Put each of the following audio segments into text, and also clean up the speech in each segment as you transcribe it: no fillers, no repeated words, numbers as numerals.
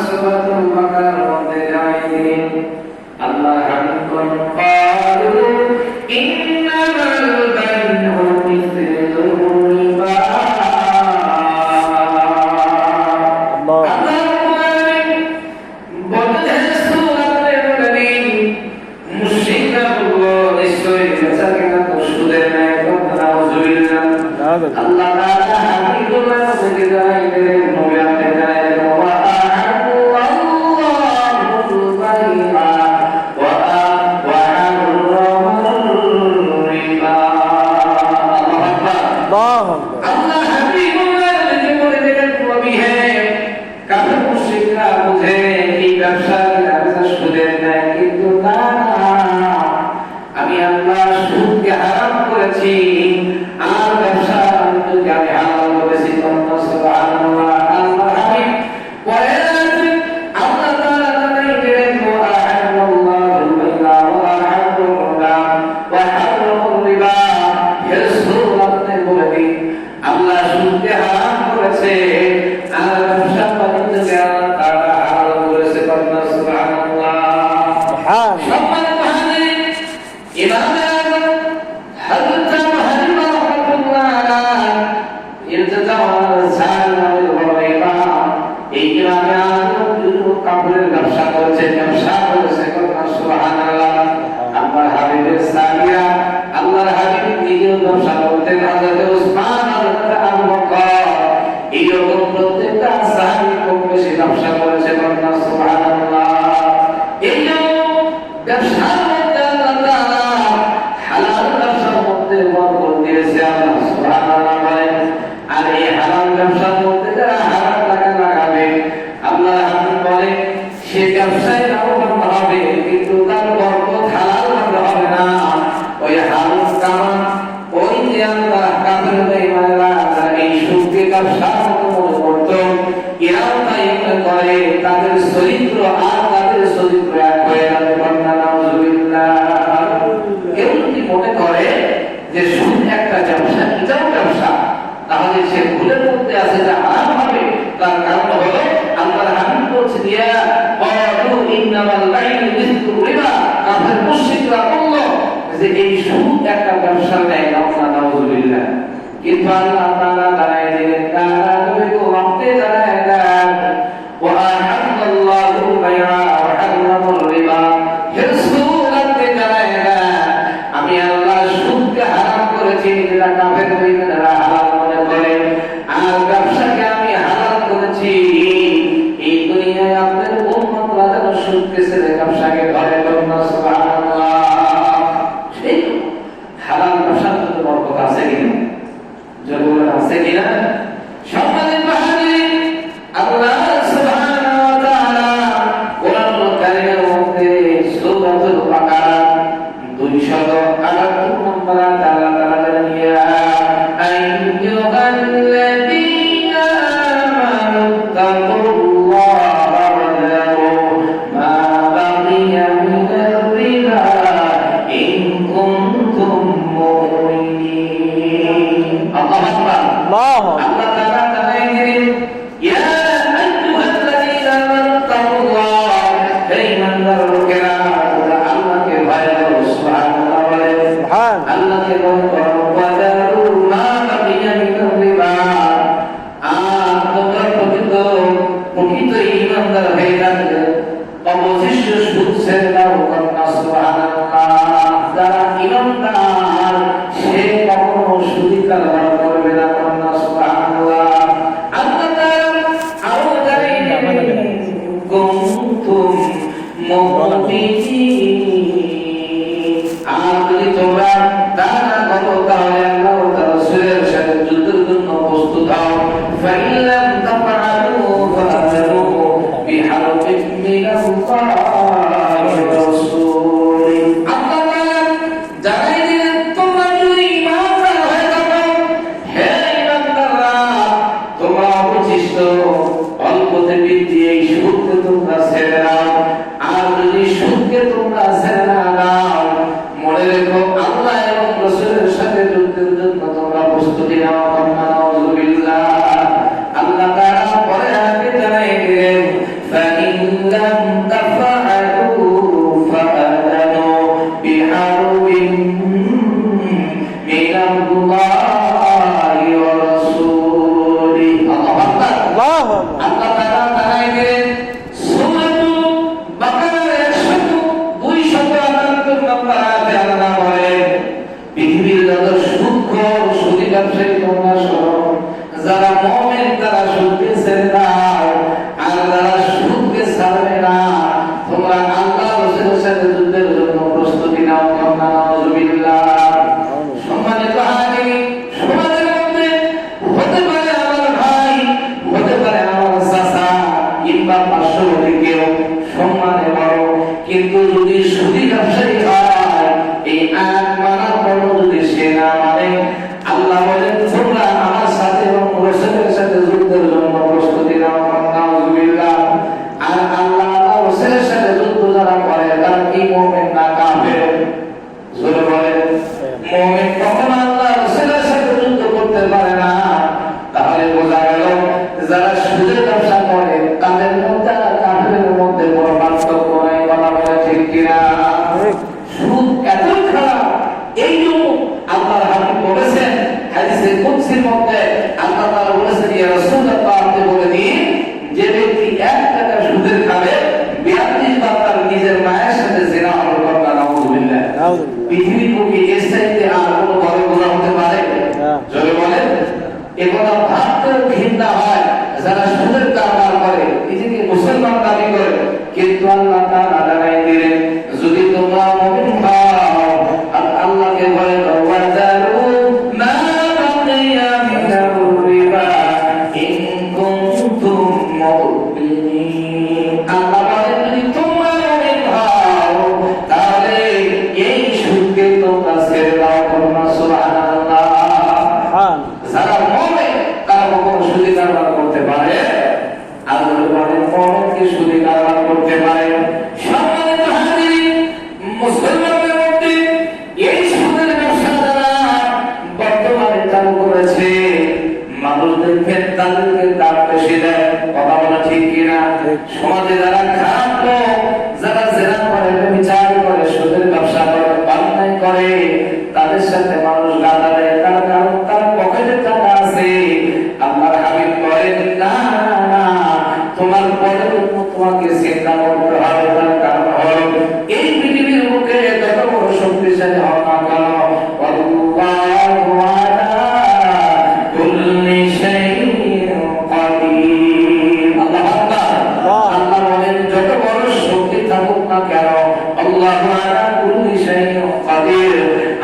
সূরাতুল বাকারার মধ্যে জানাই দিলেন আল্লাহ হামিদুন ক্বালু ইন্নামাল বাইউ মিসলুল রিবা। আল্লাহ তাআলা হামিদুল্লাহ বলে জানাইলেন নবী আপনি জানাইলেন ওয়া আহাল্লাহু বাইআ ওয়া হারামাল রিবা। আল্লাহু আকবার। আল্লাহ হামিদুল্লাহ বলে দিলেন নবী হে কাফের মুশরিকরা বুঝে এই ব্যবসা সুদের নেয়, কিন্তু না, আমি আল্লাহ সুদকে হারাম করেছি আর ব্যবসা আমি হারাম করেছি। সুবহানাল্লাহ। আল্লাহ হামিদ পরে আল্লাহ তাআলা জানাইলেন ওয়া আহাল্লাহু বাইআ ওয়া হারামাল রিবা। রাসূলুল্লাহ বলে দিন আল্লাহ সুদকে হারাম করেছে আর ব্যবসা বাণিজ্যকে আল্লাহ তাআলা হালাল করেছে। সুবহানাল্লাহ। সম্মানিত হাজিরিন, ইমাম আযম হযরত মুহাম্মদ রাহমাতুল্লাহ আলাইহি ইরতাদাওয়ার সালামের বড় ইমাম, এই ইমাম আযম কাপড়ের ব্যবসা করেছে। সুবহানাল্লাহ। আল্লাহর হাবিবের সাহাবীরা, আল্লাহর হাবিব নিজেও ব্যবসা করতেন। হযরত উসমান, হযরত আবু বকর, এইরকম প্রত্যেকটা সাহাবী কম বেশি ব্যবসা করেছে। সুবহানাল্লাহ। এই ব্যবসার মধ্যে আল্লাহ তাআলা হালাল ব্যবসার মধ্যে বরকত দিয়েছে। আল্লাহ সুবহানাল্লাহ বলেন, আর এই হালাল ব্যবসার মধ্যে যারা হারাম টাকা লাগাবে, আল্লাহ হাবিব বলে সে ব্যবসায় লাভবান হবে, কিন্তু তার বরকত হালাল ভাবে হবে না। ওই হারাম কামান, ওই যে আল্লাহ কাফের বেঈমানরা এই সুদকে ব্যবসার মতো মনে করত, এরাও তাই মনে করে তাদের চরিত্র আর তাদের চরিত্র এক হয়ে যাবে। কেউ যদি মনে করে যে সুদ একটা ব্যবসা, এটাও ব্যবসা, তাহলে সে ভুলের মধ্যে আছে, যে হারাম হবে। তার কারণ হলো আল্লাহর হাবিব বলছে ইয়া ক্বালু ইন্নামাল বাইউ মিসলুল রিবা। কাফের মুশরিকরা বলল যে এই সুদ একটা ব্যবসা নেয়। নাউযুবিল্লাহ। কিন্তু আল্লাহ তাআলা জানাই দিলেন, তাআলা নবীকে ওয়াক্তে জানায় দেন ওয়া আহাল্লাহু বাইআ ওয়া হারামাল রিবা। আমি আল্লাহ সুদকে হারাম করেছি, যেটা কাফের বেঈমানরা হালাল মনে করে, আর ব্যবসাকে আমি হালাল করেছি। এই দুনিয়ায় আপনাদের উম্মতরা যেন সুদকে ছেড়ে ব্যবসাকে ধরে। সুবহানাল্লাহ। সেই হালাল ব্যবসার মধ্যে বরকত আছে কিনা? জরুরত আছে কিনা? সম্মানিত হাজিরিন, আল্লাহ সুবহানাহু ওয়া তাআলা কোরআনুল কারীমের মধ্যে সূরাতুল বাকারা 278 নম্বর আয়াতে আল্লাহ তাআলা বলেন ইয়া আইয়ুহাল্লাযীনা আমানু তাকুল্লাহা ওয়া যারু মা বাকিয়া মিনার রিবা ইন কুনতুম মুমিনিন। আল্লাহু আকবার। আল্লাহ তাআলা জানাই দিলেন ইয়া আইয়ুহাল্লাযীনা আমানু তাকুল্লাহা, হে ঈমানদার লোকেরা আল্লাহকে ভয় করো। সুবহানাল্লাহ বলেন, আল্লাহকে ভয় করো। ওয়া যারু মা বাকিয়া মিনার রিবা, আর তোমরা প্রকৃত ঈমানদার হয়ে থাকলে অবশিষ্ট সুদ ছেড়ে দাও। সুবহানাল্লাহ। যারা ঈমানদার সে কখনো সুদী কারবার করবে না। সুবহানাল্লাহ। আল্লাহ তাআলা আরো জানাইলেন কুনতুম মুমিনিন। আর যদি তোমরা তা না করো তাহলে আল্লাহ ও তার রাসূলের সাথে যুদ্ধের জন্য প্রস্তুত হও। ফাইন লাম তাফআলু ফাআযিনু বিহারবিন মিনাল্লাহি ওয়া রাসূলি। আল্লাহ জানাই দিলেন তোমরা যদি ঈমানদার হয়ে থাকো, হে ঈমানদাররা, তোমরা অবশিষ্ট অল্পতে বৃদ্ধি এই সুদকে তোমরা ছেড়ে দাও। আর যদি সুদকে তোমরা ছেড়ে না দাও, মনে রেখো আল্লাহ এবং রাসূলের সাথে যুদ্ধের জন্য তোমরা প্রস্তুতি নাও। নাউযুবিল্লাহ। আল্লাহ তাআলা পরে আগে জানাই দিলেন لم تفعلوا فأذنوا بحرب من الله ورسوله الله أكبر الله আল্লাহ তাআলা জানাই দিলেন সূরাতুল বাকারার 100 নম্বর আয়াতে আল্লাহ বলেন পৃথিবীর যত সুদখোর সুদী ব্যবসায়ী তোমরা শোনো যারা মুমিন তারা সুদকে ছেড়ে দাও আর যারা সুদকে ছাড়বে না তোমরা আল্লাহ রাসূলের সাথে যুদ্ধের জন্য প্রস্তুতি নাও নাউযুবিল্লাহ সম্মানিত হাজির সমাজের মধ্যে হতে পারে আমার ভাই হতে পারে আমার চাচা কিংবা পার্শ্ববর্তী কেউ সম্মানে বড় কিন্তু যদি সুদী ব্যবসায়ী হয় এই আয়াত মানার পরও যদি সে না মানে আল্লাহ বলেন তোমরা আমার সাথে এবং রাসূলের সাথে যুদ্ধের জন্য প্রস্তুতি নাও নাউযুবিল্লাহ আর আল্লাহ রাসূলের সাথে যুদ্ধ যারা করে তারা কি মুমিন না কাফের জোরে বলেন মুমিন কখন আল্লাহ রাসূলের সাথে যুদ্ধ করতে পারে না তাহলে বোঝা গেল যারা সুদের ব্যবসা করে তাদের মধ্যে আর কাফেরের মধ্যে কোনো পার্থক্য নাই কথা বলে ঠিক কিনা সুদ এত খারাপ এই জন্য আল্লাহর হাবিব বলেছেন হাদিসে কুদসির মধ্যে আল্লাহ তাআলা বলেছেন ইয়া রাসূলুল্লাহ আপনি বলে দিন যে ব্যক্তি 1 টাকা সুদের খাবে 42 বার তার নিজের মায়ের সাথে জিনা হলো কথা নাউযুবিল্লাহ পৃথিবীর বুকে এর চাইতে আর কোনো বড় গুনাহ হতে পারে জোরে বলেন এগুলো ভাবতেও ঘৃণা হয় যারা সুদের কারবার করে নিজেকে মুসলমান দাবি করে কিন্তু আল্লাহ তাআলা জানাই দিলেন যদি তোমরা মুমিন হও আর আল্লাহকে ভয় করো ওয়াজারু মা বাকিয়া মিনার রিবা ইন কুনতুম মুমিনিন আল্লাহ বলেন যদি তোমরা মুমিন হও তাহলে এই সুদকে তোমরা ছেড়ে দাও তোমরা সুবহানাল্লাহ যারা মুমিন তারা কখনো সুদী কারবার করতে পারে আর বলেন মুমিনকে সুদী কারবার করতে পারে সম্মানিত হাজির মুসলমানদের মধ্যে এই সুদের ব্যবসা যারা বর্তমানে চালু করেছে মানুষ দেখবেন তাদেরকে দাম বেশি দেয় কথা বলা ঠিক কিনা সমাজে যারা খারাপ লোক যারা জেনা করে বিচার করে সুদের ব্যবসা করে অন্যায় করে তাদের সাথে মানুষ গাদা দেয় তার কারণ তার পকেটে টাকা আছে আল্লাহর হাবিব বলেন না না তোমার পরের জন্য তোমাকে চিন্তা করতে হবে তার কারণ হলো এই পৃথিবীর বুকে যত বড় শক্তিশালী হও না কেন আল্লাহু আলা কুল্লি শাইইন কাদির আল্লাহু আকবার আল্লাহ বলেন যত বড় শক্তি থাকুক না কেন আল্লাহু আলা কুল্লি শাইইন কাদির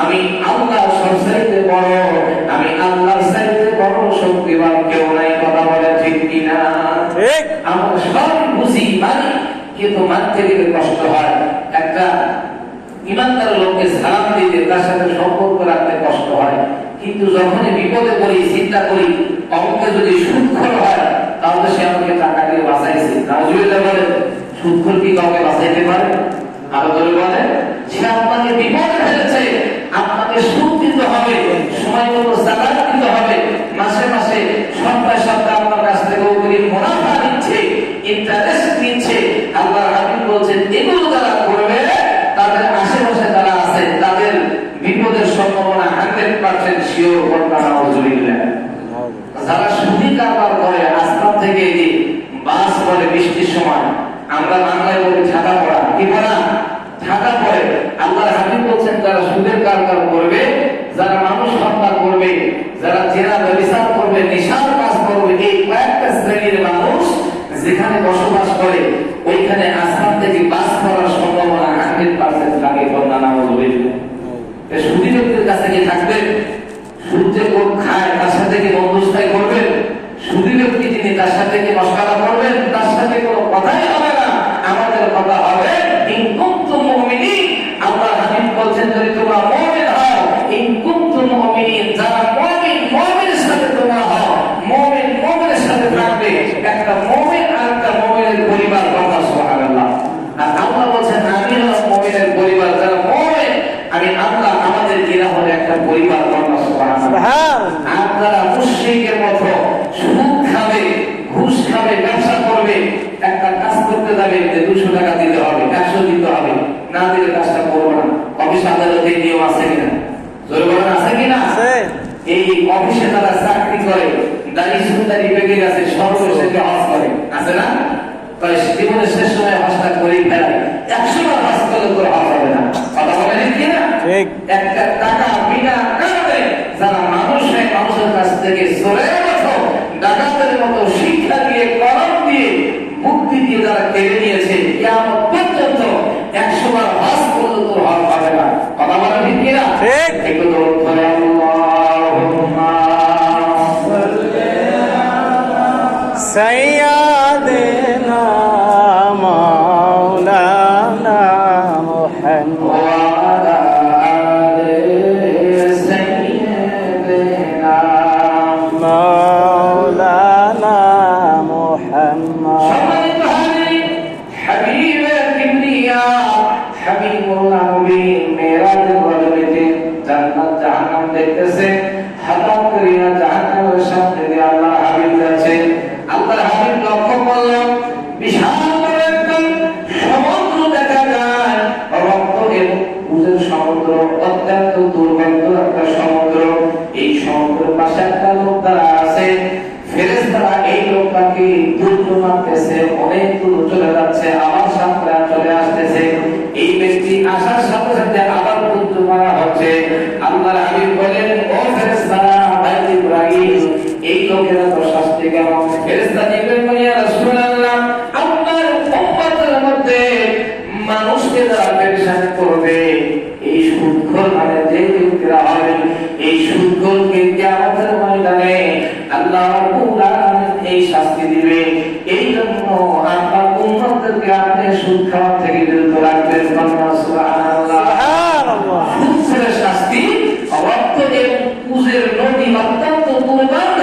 আমি আল্লাহ সবচাইতে বড় আমি আল্লাহর চাইতে বড় শক্তিমান কেউ নাই কথা বলে ঠিক কিনা ঠিক আমরা সব বুঝি মানি কিন্তু মানতে গেলে কষ্ট হয় একটা ইমানদার লোককে সালাম দিতে তার সাথে সম্পর্ক রাখতে কষ্ট হয় কিন্তু যখনই বিপদে পড়ি চিন্তা করি অমুকে যদি সুদখোর হয় তাহলে সে আমাকে টাকা দিয়ে বাঁচাইছে নাউযুবিল্লাহ বলে সুদখোর কি কাউকে বাঁচাইতে পারে আরো ধরে বলে সে আপনাকে বিপদে ফেলেছে আপনাকে সুদ দিতে হবে সময় মতো জাকাত দিতে হবে মাসে মাসে সপ্তাহে সপ্তাহে আপনার কাছ থেকে ওগুলি মুনাফা নিচ্ছে ইন্টারেস্ট নিচ্ছে আল্লাহর হাবিব বলছেন এগুলো যারা করবে তাদের আশেপাশে যারা আছে তাদের বিপদের সম্ভাবনা 100% শিওর করতে নাউযুবিল্লাহ যারা সুদী কারবার করে আসমান থেকে যে বাস বলে বৃষ্টির সময় আমরা বাংলায় বলি ছাতা পড়া কি পড়া ছাতা পড়ে আল্লাহর হাবিব বলছেন যারা সুদের কারবার করবে যারা মানুষ হত্যা করবে যারা জেনা ব্যভিচার করবে নেশার কাজ করবে এই কয়েকটা শ্রেণীর মানুষ যেখানে বসবাস করে ওইখানে আসমান থেকে বাস করার সম্ভাবনা 100% লাগে বন্যা নাউযুবিল্লাহ সুদী ব্যক্তির কাছে কি থাকবে সুদ যে কোন খায় তার সাথে কি বন্ধুস্থায় করবেন সুদী ব্যক্তি যিনি তার সাথে কি মশকরা করবেন তার সাথে কোনো কথাই হবে না আমাদের কথা হবে ইন কুনতুম মুমিনিন আল্লাহর হাবিব বলেন যদি তোমরা মুমিন হও ইন কুনতুম মুমিনিন যারা মুমিন মুমিনের সাথে তোমরা হও মুমিন মুমিনের সাথে থাকবে একটা মুমিন আর একটা মুমিনের পরিবার কথা সুবহানাল্লাহ আর আল্লাহ বলেন আমি হলাম মুমিনের পরিবার যারা মুমিন আমি আল্লাহ আমাদের এরা হলো একটা পরিবার কথা সুবহানাল্লাহ আপনারা মুশরিকের মতো সুদ খাবে ঘুষ খাবে ব্যবসা করবে করতে যাবে যে 200 টাকা দিতে হবে, 100 দিতে হবে, না দিলে কাজটা করবো না। অফিস আদালতে নিয়ম আছে কিনা? জোরে বলেন আছে কিনা? এই অফিসে তারা চাকরি করে, দাড়ি সুন্দরী পেকে গেছে, সর্বশেষে হজ করে, আছে না? তাই জীবনের শেষ সময় হজটা করেই ফেলায়। 100 বার হজ করলে করে হজ হবে না। কথা বলেন কিনা? একটা টাকা বিনা কারণে যারা মানুষের কাছ থেকে চোরের মতো, ডাকাতের মতো শিক্ষা দিয়ে, কলম দিয়ে, বুদ্ধি দিয়ে যারা কেড়ে নিয়েছে, কিয়ামত পর্যন্ত 100 বার হজ করলে তো হজ হবে না। কথা বলেন ঠিক কিনা? একটু দৌড় করে আল্লাহুম্মা سيدنا مولانا محمد وعلى آل سيدنا مولانا محمد সম্মানিত হাজিরিন, হাবিবে কিবরিয়া হাবিবুল্লাহ নবী মেরাজের রজনীতে জান্নাত জাহান্নাম দেখতেছে। হঠাৎ করে জাহান্নামের সামনে দিয়ে আল্লাহ হাবিব যাচ্ছে। আল্লাহ হাবিব লক্ষ্য করলেন বিশাল বড় একটা সমুদ্র দেখা যায়, রক্ত এবং পুজোর সমুদ্র, অত্যন্ত দুর্গন্ধ একটা সমুদ্র। এই সমুদ্রের পাশে একটা লোক দাঁড়া আছে। ফেরেশতারা এই লোকটাকে দুর্গ মারতেছে, অনেক দূর চলে যাচ্ছে, আবার সামনে চলে আসতেছে। এই ব্যক্তি আসার সাথে সাথে আবার দুর্গ মারা হচ্ছে। আল্লাহর হাবিব বলেন, ও ফেরেশতারা, ভাই ইব্রাহিম, এই লোকেরা তো শাস্তি কেমন? ফেরেশতা জিবরাইল বলেন, ইয়া রাসূলুল্লাহ, আপনার উম্মতের মধ্যে মানুষকে যারা পেরেশান করবে, এই সুদখোর মানে যে ব্যক্তিরা হবে, এই সুদখোরকে কিয়ামতের ময়দানে আল্লাহ রাব্বুল আলামিন এই শাস্তি দিবে। এই জন্য আপনার উম্মতদেরকে আপনি সুদ খাওয়া থেকে বিরত রাখবেন। সুবহানাল্লাহ। সুদের শাস্তি রক্ত এবং পুজের নদী, অত্যন্ত দুর্গন্ধ।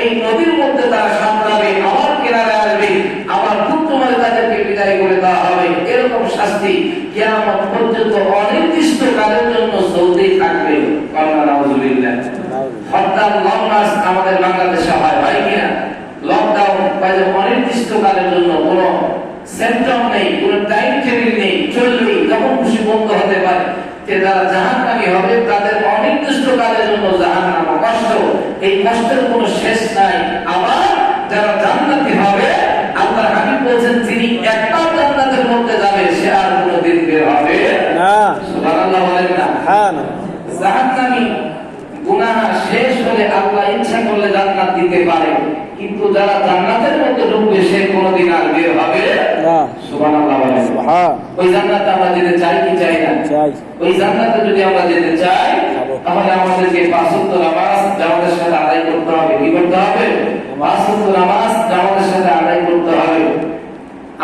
এই নদীর মধ্যে তারা সামলাবে, আবার কিনারে আসবে, আবার পুত্রমারে তাদেরকে বিদায় করে দেওয়া হবে। এরকম শাস্তি কিয়ামত পর্যন্ত অনির্দিষ্ট কালের জন্য চলতেই থাকবে। আলহামদুলিল্লাহ। হরতাল, লং মার্চ আমাদের বাংলাদেশে হয়, ভাই কিনা? লকডাউন অনির্দিষ্ট কালের জন্য কোনো সেন্টম নেই, কোনো টাইম টেবিল নেই, চলবেই, যখন খুশি বন্ধ হতে পারে। যে যারা জাহান্নামী হবে তাদের অনির্দিষ্ট কালের জন্য জাহান্নাম, কষ্ট, এই কষ্টের কোনো শেষ নাই। আবার যারা জান্নাতি হবে, আল্লাহর হাবিব বলেছেন, যিনি একটা জান্নাতের মধ্যে যাবে সে আর কোনোদিন বের হবে না। সুবহানাল্লাহ বলেন না? হ্যাঁ। জাহান্নামী গুনাহ শেষ হলে আল্লাহ ইচ্ছা করলে জান্নাত দিতে পারে, কিন্তু যারা জান্নাতের মধ্যে ঢুকবে সে কোনোদিন আর বের হবে না। সুবহানাল্লাহ বলেন। ওই জান্নাতে আমরা যেতে চাই কি চাই না? চাই। ওই জান্নাতে যদি আমরা যেতে চাই, তাহলে আমাদেরকে 5 ওয়াক্ত নামাজ জামাতের সাথে আদায় করতে হবে। কি করতে হবে? 5 ওয়াক্ত নামাজ জামাতের সাথে আদায় করতে হবে।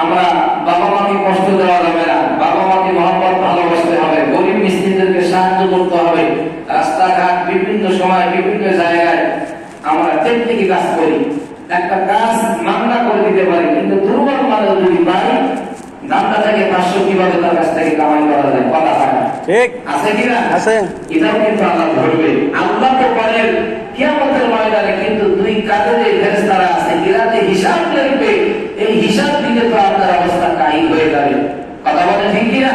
আমরা বাবা মাকে কষ্ট দেওয়া যাবে না, বাবা মাকে মহব্বত ভালোবাসতে হবে, গরিব মিসকিনদেরকে সাহায্য করতে হবে। রাস্তাঘাট বিভিন্ন সময় বিভিন্ন জায়গায় আমরা টেকনিকি কাজ করি, একটা কাজ মামলা করে দিতে পারি, কিন্তু দুর্বল মানুষ যদি পাই, দামটা থেকে 500 কিভাবে তার কাছ থেকে কামাই করা যায়, কথা হয় ঠিক আছে কিনা? আছে। এটাও কিন্তু আল্লাহ ধরবে। আল্লাহ তো বলেন কিয়ামতের ময়দানে, কিন্তু দুই কাজে যে ফেরেশতারা আছে, এরা যে হিসাব নেবে, এই হিসাব দিলে তো আপনার অবস্থা কাহিল হয়ে যাবে। কথা বলে ঠিক কিনা?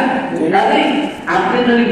কাজেই আপনি যদি